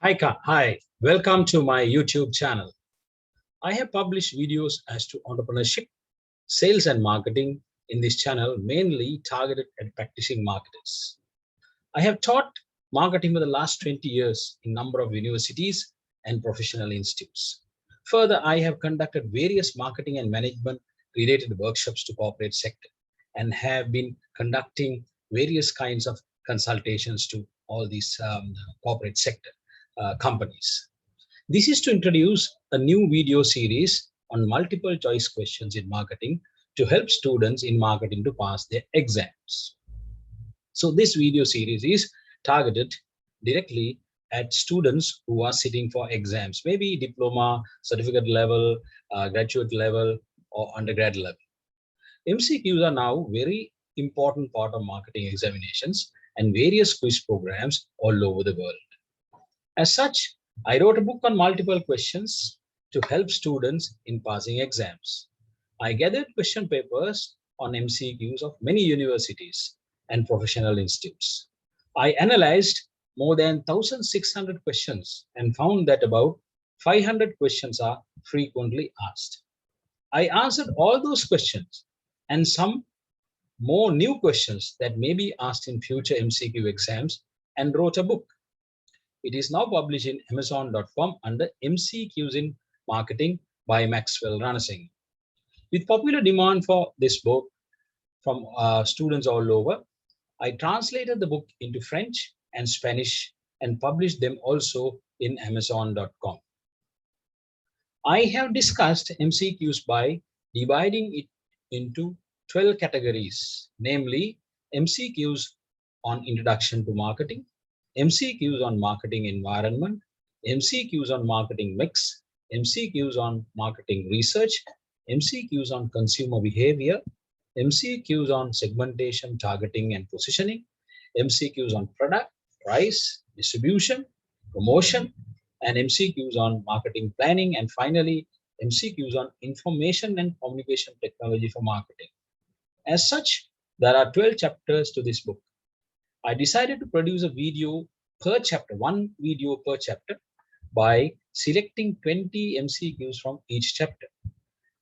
Hi, welcome to my YouTube channel. I have published videos as to entrepreneurship, sales and marketing in this channel, mainly targeted at practicing marketers. I have taught marketing for the last 20 years in number of universities and professional institutes. Further, I have conducted various marketing and management related workshops to corporate sector and have been conducting various kinds of consultations to all these corporate sector companies. This is to introduce a new video series on multiple choice questions in marketing to help students in marketing to pass their exams. So this video series is targeted directly at students who are sitting for exams, maybe diploma, certificate level, graduate level, or undergrad level. MCQs are now very important part of marketing examinations and various quiz programs all over the world. As such, I wrote a book on multiple questions to help students in passing exams. I gathered question papers on MCQs of many universities and professional institutes. I analyzed more than 1,600 questions and found that about 500 questions are frequently asked. I answered all those questions and some more new questions that may be asked in future MCQ exams and wrote a book. It is now published in Amazon.com under MCQs in Marketing by Maxwell Ranasinghe. With popular demand for this book from students all over, I translated the book into French and Spanish and published them also in Amazon.com. I have discussed MCQs by dividing it into 12 categories, namely MCQs on Introduction to Marketing, MCQs on marketing environment, MCQs on marketing mix, MCQs on marketing research, MCQs on consumer behavior, MCQs on segmentation, targeting and positioning, MCQs on product, price, distribution, promotion, and MCQs on marketing planning, and finally, MCQs on information and communication technology for marketing. As such, there are 12 chapters to this book. I decided to produce a video per chapter, one video per chapter, by selecting 20 MCQs from each chapter.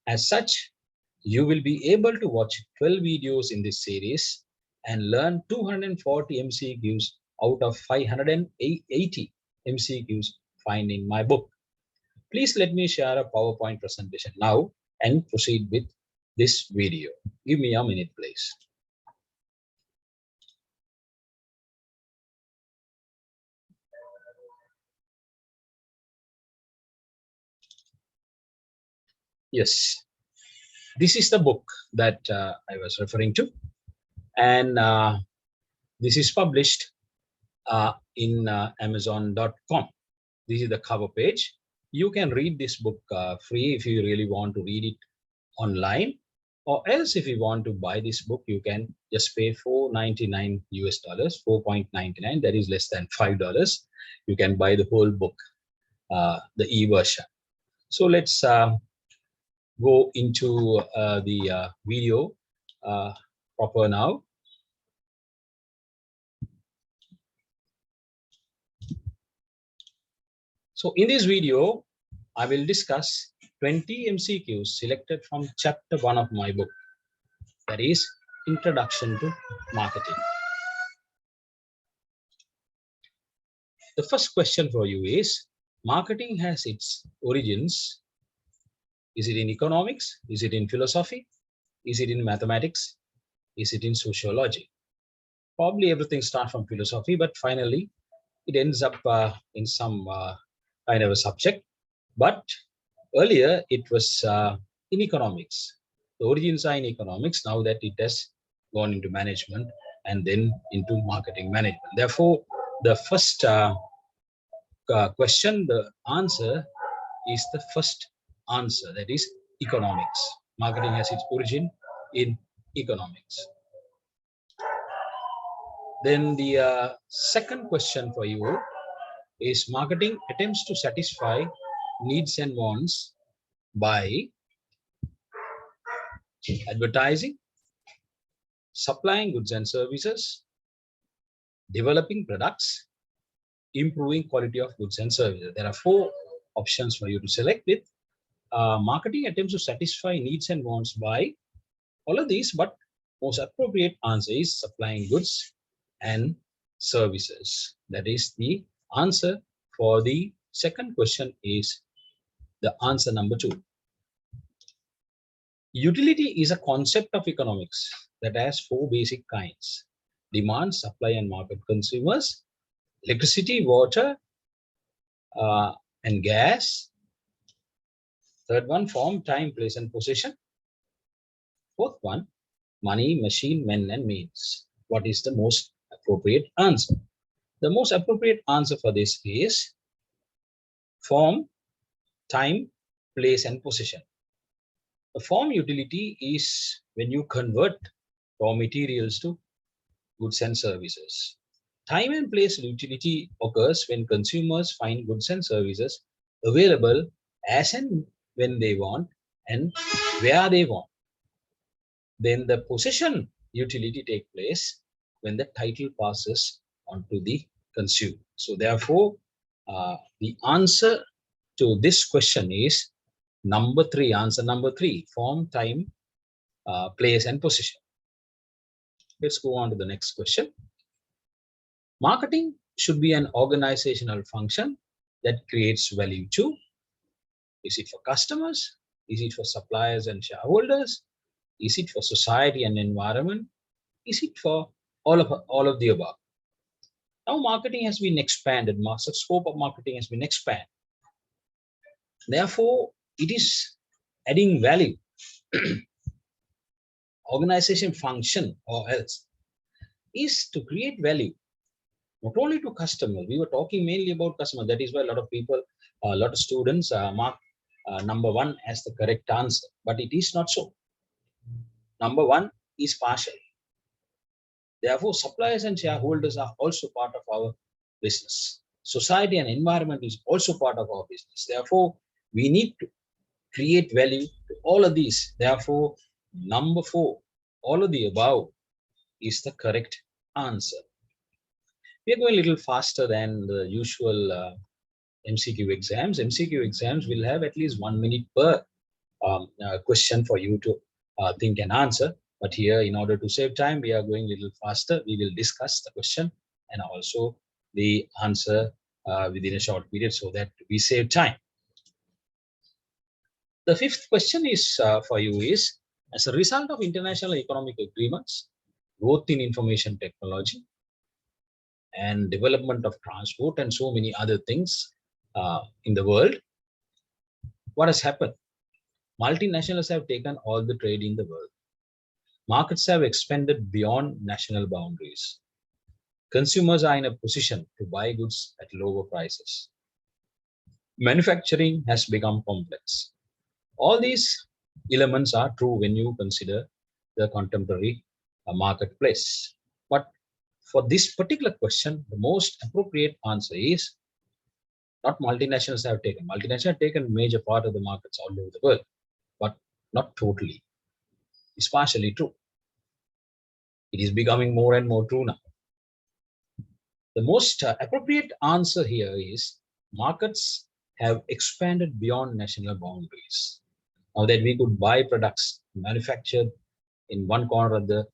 As such, you will be able to watch 12 videos in this series and learn 240 MCQs out of 580 MCQs find in my book. Please let me share a PowerPoint presentation now and proceed with this video. Give me a minute, please. Yes, this is the book that I was referring to, and this is published in Amazon.com. This is the cover page. You can read this book free if you really want to read it online, or else if you want to buy this book, you can just pay $4.99 US, 4.99. That is less than $5. You can buy the whole book, the e-version. So let's go into the video proper now. So in this video, I will discuss 20 MCQs selected from chapter 1 of my book, that is Introduction to Marketing. The first question for you is, marketing has its origins. Is it in economics? Is it in philosophy? Is it in mathematics? Is it in sociology? Probably everything starts from philosophy, but finally it ends up in some kind of a subject. But earlier it was in economics. The origins are in economics, now that it has gone into management and then into marketing management. Therefore, the first question, the answer is the first answer, that is economics. Marketing has its origin in economics. Then the second question for you is, marketing attempts to satisfy needs and wants by advertising, supplying goods and services, developing products, improving quality of goods and services. There are 4 options for you to select with. Marketing attempts to satisfy needs and wants by all of these, but most appropriate answer is supplying goods and services. That is the answer for the second question is the answer number 2. Utility is a concept of economics that has 4 basic kinds: demand, supply, and market consumers, electricity, water, and gas. Third one, form, time, place, and possession. Fourth one, money, machine, men, and means. What is the most appropriate answer? The most appropriate answer for this is form, time, place, and possession. The form utility is when you convert raw materials to goods and services. Time and place utility occurs when consumers find goods and services available as and when they want and where they want. Then the possession utility takes place when the title passes on to the consumer. So therefore, the answer to this question is number 3, answer number 3, form, time, place, and possession. Let's go on to the next question. Marketing should be an organizational function that creates value to. Is it for customers? Is it for suppliers and shareholders? Is it for society and environment? Is it for all of the above? Now marketing has been expanded. The scope of marketing has been expanded. Therefore, it is adding value. Organization function or else is to create value, not only to customers. We were talking mainly about customers. That is why a lot of people, a lot of students mark number 1 as the correct answer, but it is not so. Number 1 is partial. Therefore, suppliers and shareholders are also part of our business. Society and environment is also part of our business. Therefore, we need to create value to all of these. Therefore, number 4, all of the above is the correct answer. We are going a little faster than the usual MCQ exams. MCQ exams will have at least 1 minute per question for you to think and answer. But here, in order to save time, we are going a little faster. We will discuss the question and also the answer within a short period so that we save time. The 5th question is for you is, as a result of international economic agreements, growth in information technology, and development of transport and so many other things in the world, what has happened? Multinationals have taken all the trade in the world. Markets have expanded beyond national boundaries. Consumers are in a position to buy goods at lower prices. Manufacturing has become complex. All these elements are true when you consider the contemporary marketplace. But for this particular question, the most appropriate answer is not multinationals have taken. Multinationals have taken a major part of the markets all over the world, but not totally. It's partially true. It is becoming more and more true now. The most appropriate answer here is markets have expanded beyond national boundaries. Now that we could buy products manufactured in one corner of the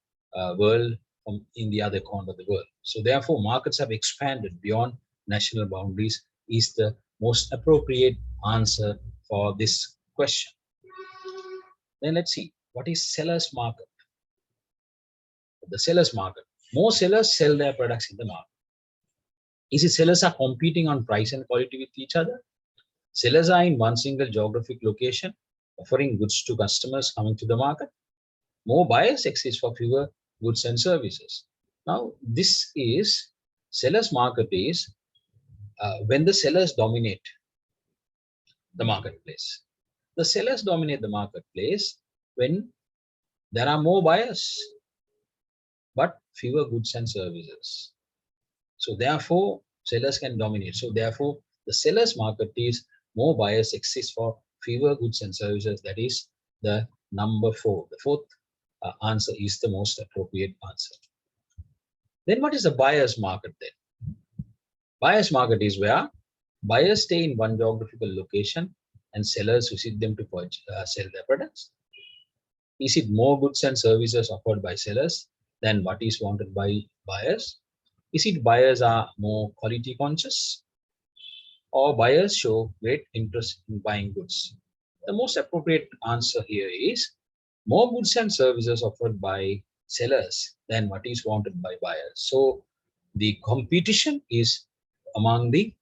world from in the other corner of the world. So therefore, markets have expanded beyond national boundaries is the most appropriate answer for this question. Then let's see, what is seller's market? The seller's market. More sellers sell their products in the market. Is it sellers are competing on price and quality with each other? Sellers are in one single geographic location, offering goods to customers coming to the market. More buyers exist for fewer goods and services. Now, this is seller's market is when the sellers dominate the marketplace. The sellers dominate the marketplace when there are more buyers, but fewer goods and services. So therefore, sellers can dominate. So therefore, the seller's market is more buyers exist for fewer goods and services. That is the number 4. The 4th answer is the most appropriate answer. Then what is the buyer's market then? Buyer's market is where buyers stay in one geographical location and sellers visit them to sell their products. Is it more goods and services offered by sellers than what is wanted by buyers? Is it buyers are more quality conscious or buyers show great interest in buying goods? The most appropriate answer here is more goods and services offered by sellers than what is wanted by buyers. So the competition is among the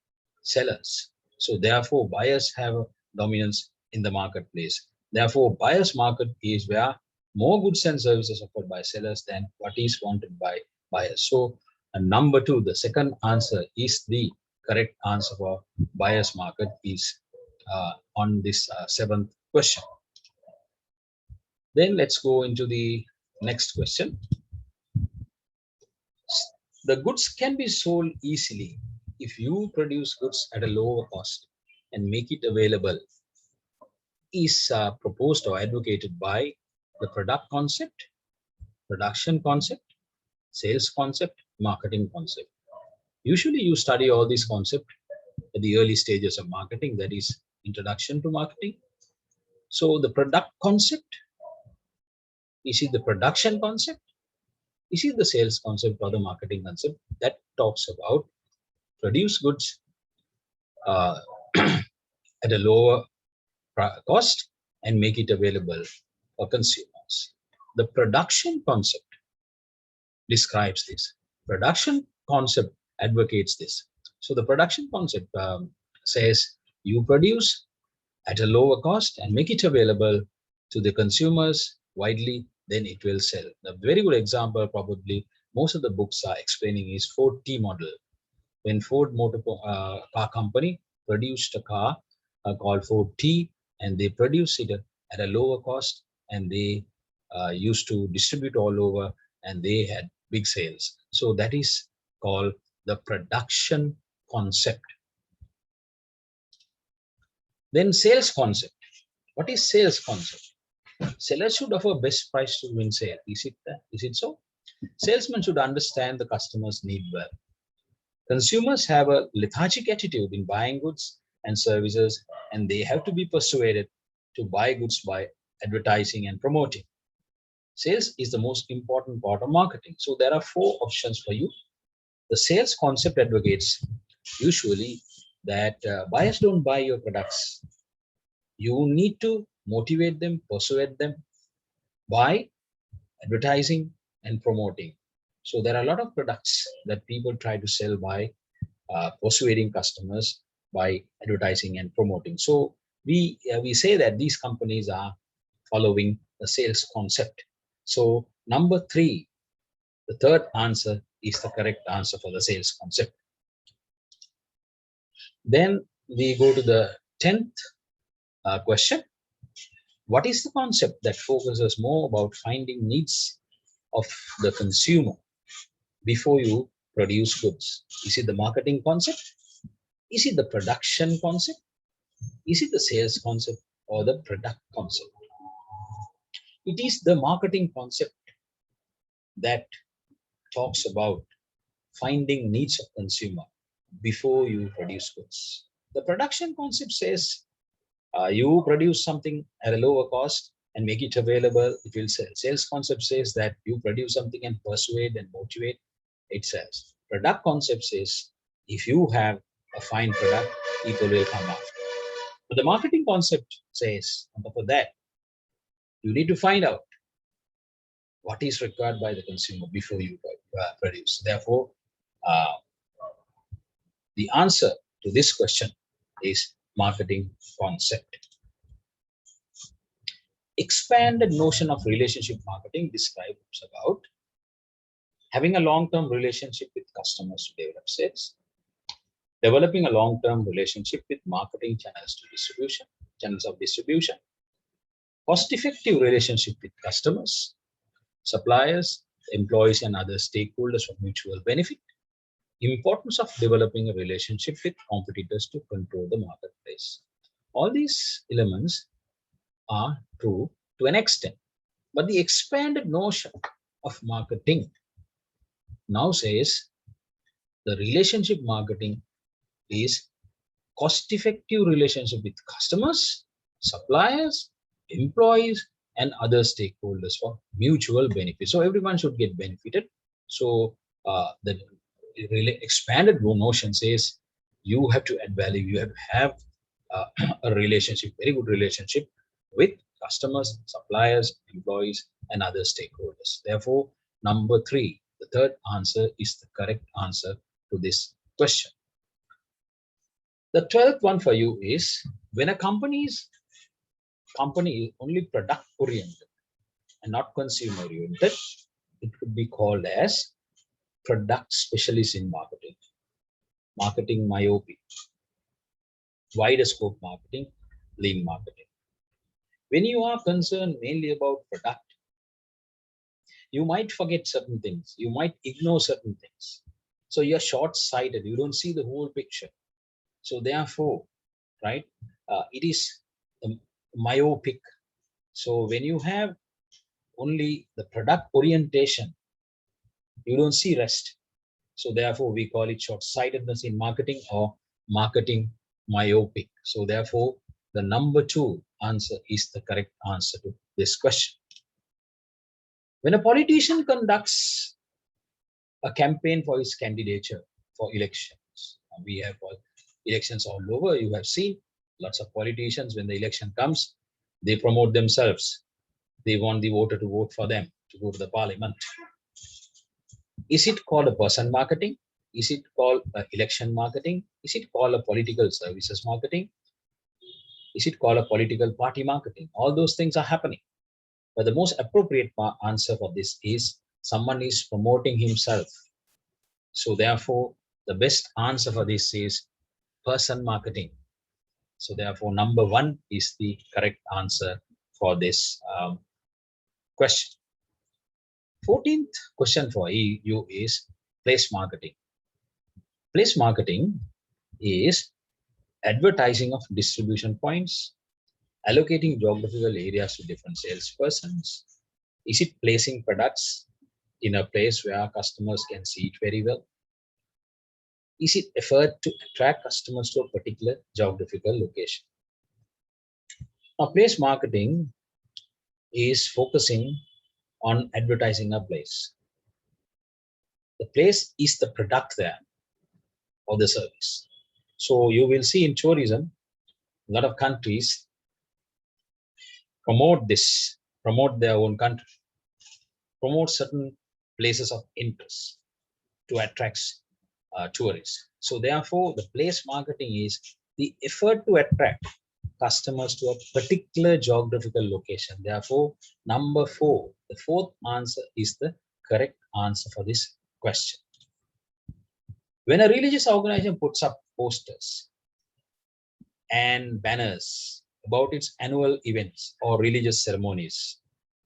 sellers. So therefore, buyers have a dominance in the marketplace. Therefore, buyer's market is where more goods and services offered by sellers than what is wanted by buyers. So number two, the second answer is the correct answer for buyer's market is on this seventh question. Then let's go into the next question. The goods can be sold easily if you produce goods at a lower cost and make it available is proposed or advocated by the product concept, production concept, sales concept, marketing concept. Usually you study all these concepts at the early stages of marketing, that is introduction to marketing. So the product concept, is it the production concept? Is it the sales concept or the marketing concept that talks about produce goods at a lower cost and make it available for consumers? The production concept describes this. Production concept advocates this. So the production concept says you produce at a lower cost and make it available to the consumers widely, then it will sell. A very good example, probably most of the books are explaining, is Ford T model. When Ford Motor Car Company produced a car called Ford T, and they produced it at a lower cost, and they used to distribute all over, and they had big sales. So that is called the production concept. Then sales concept. What is sales concept? Sellers should offer best price to win sale. Is it so? Salesmen should understand the customer's need well. Consumers have a lethargic attitude in buying goods and services, and they have to be persuaded to buy goods by advertising and promoting. Sales is the most important part of marketing. So there are 4 options for you. The sales concept advocates usually that buyers don't buy your products. You need to motivate them, persuade them by advertising and promoting. So there are a lot of products that people try to sell by persuading customers by advertising and promoting. So we say that these companies are following the sales concept. So number 3, the third answer is the correct answer for the sales concept. Then we go to the 10th question. What is the concept that focuses more about finding needs of the consumer before you produce goods? Is it the marketing concept? Is it the production concept? Is it the sales concept or the product concept? It is the marketing concept that talks about finding needs of consumer before you produce goods. The production concept says you produce something at a lower cost and make it available, it will sell. Sales concept says that you produce something and persuade and motivate, it sells. Product concept says if you have a fine product, people will come after. But the marketing concept says, on top of that, you need to find out what is required by the consumer before you produce. Therefore, the answer to this question is marketing concept. Expanded notion of relationship marketing describes about having a long-term relationship with customers to develop sales, developing a long-term relationship with marketing channels of distribution, cost-effective relationship with customers, suppliers, employees, and other stakeholders for mutual benefit, importance of developing a relationship with competitors to control the marketplace. All these elements are true to an extent, but the expanded notion of marketing now says the relationship marketing is cost-effective relationship with customers, suppliers, employees, and other stakeholders for mutual benefit. So everyone should get benefited. So the really expanded notion says you have to add value. You have to have a relationship, very good relationship with customers, suppliers, employees, and other stakeholders. Therefore, number 3, the third answer is the correct answer to this question. The 12th one for you is when a company is only product oriented and not consumer oriented, it could be called as product specialist in marketing, marketing myopic, wider scope marketing, lean marketing. When you are concerned mainly about product, you might forget certain things, you might ignore certain things. So you're short-sighted, you don't see the whole picture. So therefore, right, it is myopic. So when you have only the product orientation, you don't see rest. So therefore, we call it short-sightedness in marketing or marketing myopic. So therefore, the number 2 answer is the correct answer to this question. When a politician conducts a campaign for his candidature for elections, we have elections all over, you have seen lots of politicians, when the election comes, they promote themselves. They want the voter to vote for them to go to the parliament. Is it called a person marketing? Is it called election marketing? Is it called a political services marketing? Is it called a political party marketing? All those things are happening. But the most appropriate answer for this is someone is promoting himself. So therefore, the best answer for this is person marketing. So therefore, number 1 is the correct answer for this question. 14th question for you is place marketing. Place marketing is advertising of distribution points, allocating geographical areas to different salespersons. Is it placing products in a place where customers can see it very well? Is it effort to attract customers to a particular geographical location? Now, place marketing is focusing on advertising a place. The place is the product there or the service. So you will see in tourism, a lot of countries promote their own country, promote certain places of interest to attract tourists. So therefore, the place marketing is the effort to attract customers to a particular geographical location. Therefore, number 4, the 4th answer is the correct answer for this question. When a religious organization puts up posters and banners about its annual events or religious ceremonies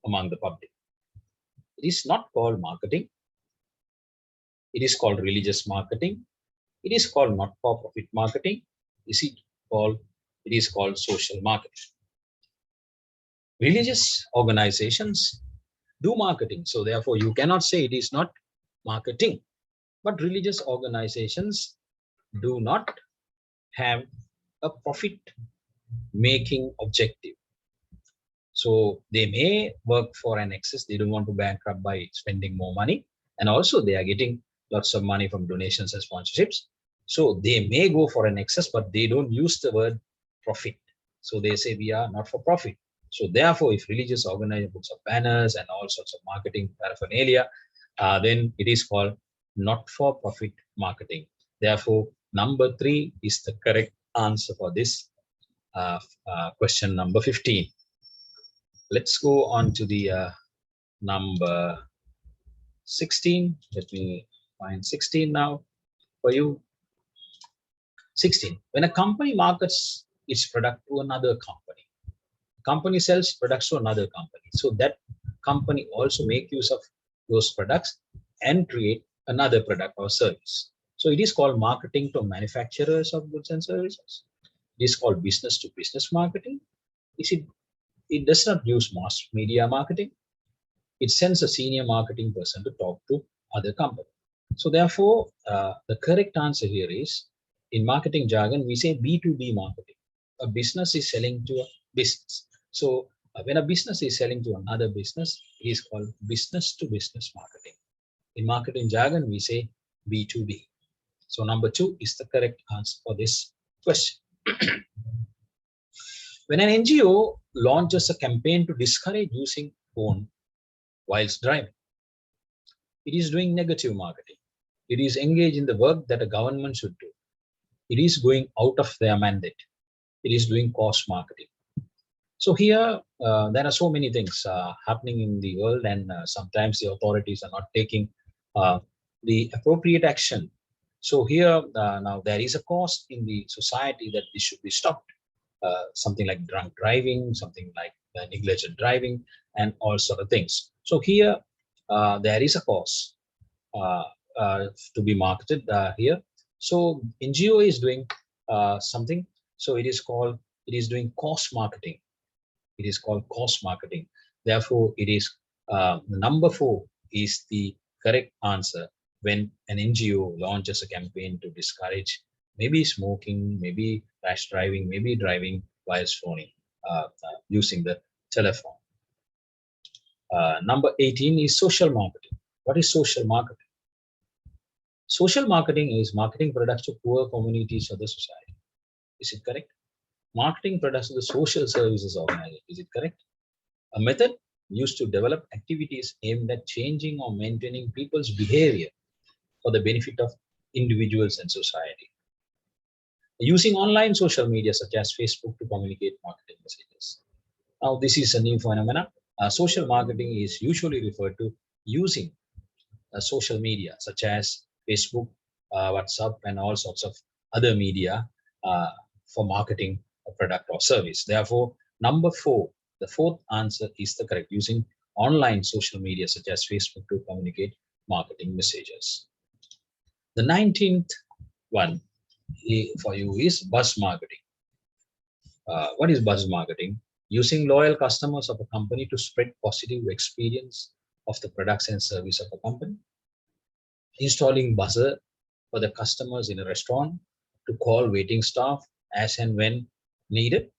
among the public, it is not called marketing. It is called religious marketing. It is called not-for-profit marketing. It is called social marketing. Religious organizations do marketing. So therefore, you cannot say it is not marketing. But religious organizations do not have a profit-making objective. So they may work for an excess. They don't want to bankrupt by spending more money. And also they are getting lots of money from donations and sponsorships. So they may go for an excess, but they don't use the word profit. So they say we are not for profit. So therefore, if religious organization puts up banners and all sorts of marketing paraphernalia, then it is called not-for-profit marketing. Therefore, number 3 is the correct answer for this question number 15. Let's go on to the number 16. Let me find 16 now for you. 16. When a company markets its product to another company sells products to another company. So that company also make use of those products and create another product or service. So it is called marketing to manufacturers of goods and services. It is called business to business marketing. It does not use mass media marketing. It sends a senior marketing person to talk to other company. So therefore, the correct answer here is In marketing jargon, we say B2B marketing. A business is selling to a business. So when a business is selling to another business, it is called business to business marketing. In marketing jargon, we say B2B. So number 2 is the correct answer for this question. When an NGO launches a campaign to discourage using phone whilst driving, it is doing negative marketing. It is engaged in the work that a government should do. It is going out of their mandate. It is doing cost marketing. So here, there are so many things happening in the world, and sometimes the authorities are not taking the appropriate action. So here, now there is a cost in the society that this should be stopped. Something like drunk driving, something like negligent driving, and all sort of things. So here, there is a cost uh, to be marketed here. So NGO is doing something. So it is doing cost marketing. It is called cost marketing. Therefore, it is number 4 is the correct answer when an NGO launches a campaign to discourage maybe smoking, maybe rash driving, maybe driving while phoning, using the telephone. Number 18 is social marketing. What is social marketing? Social marketing is marketing products to poor communities of the society. Is it correct? Marketing products to the social services organization. Is it correct? A method used to develop activities aimed at changing or maintaining people's behavior for the benefit of individuals and society. Using online social media such as Facebook to communicate marketing messages. Now, this is a new phenomenon. Social marketing is usually referred to using social media such as Facebook, WhatsApp, and all sorts of other media for marketing a product or service. Therefore, number 4, the 4th answer is the correct, using online social media such as Facebook to communicate marketing messages. The 19th one for you is buzz marketing. What is buzz marketing? Using loyal customers of a company to spread positive experience of the products and service of a company. Installing buzzer for the customers in a restaurant to call waiting staff as and when needed.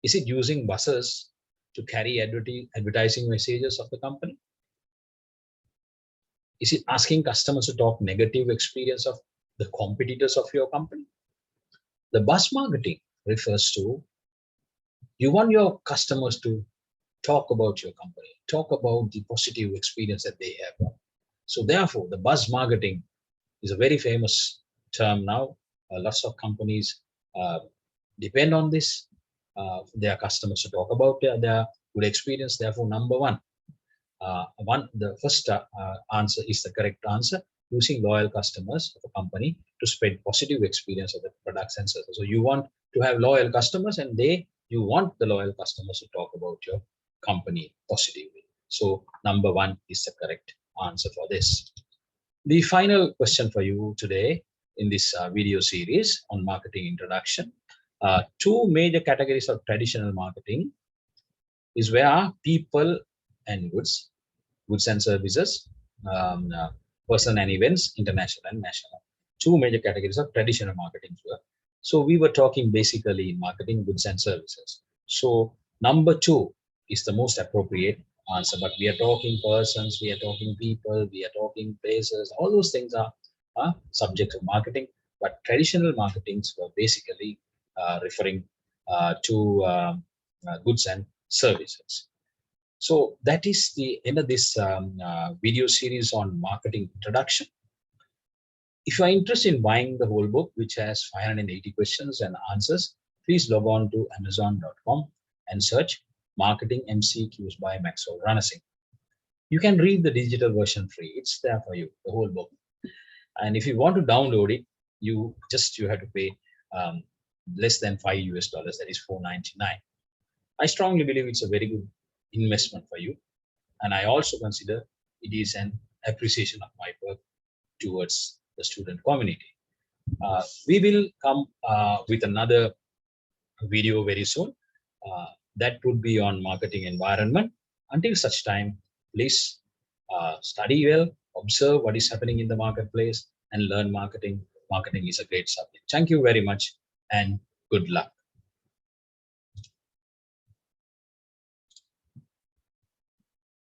Is it using buzzers to carry advertising messages of the company? Is it asking customers to talk negative experience of the competitors of your company? The buzz marketing refers to you want your customers to talk about your company, talk about the positive experience that they have. So therefore, the buzz marketing is a very famous term now. Lots of companies depend on this. Their customers to talk about their good experience. Therefore, number 1, the first answer is the correct answer. Using loyal customers of a company to spread positive experience of the products and services. So you want to have loyal customers, and you want the loyal customers to talk about your company positively. So number 1 is the correct answer for this. The final question for you today in this video series on marketing introduction. 2 major categories of traditional marketing is where people and goods and services, person and events, international and national. 2 major categories of traditional marketing. So we were talking basically in marketing, goods and services. So number 2 is the most appropriate answer, but we are talking persons, we are talking people, we are talking places. All those things are subjects of marketing, but traditional marketings were basically referring to goods and services. So that is the end of this video series on marketing introduction. If you are interested in buying the whole book, which has 580 questions and answers, please log on to amazon.com and search Marketing MCQs by Maxwell Ranasinghe. You can read the digital version free. It's there for you, the whole book. And if you want to download it, you have to pay less than $5, that is $4.99. I strongly believe it's a very good investment for you. And I also consider it is an appreciation of my work towards the student community. We will come with another video very soon. That would be on marketing environment. Until such time, please study well, observe what is happening in the marketplace, and learn marketing marketing is a great subject. Thank you very much and good luck.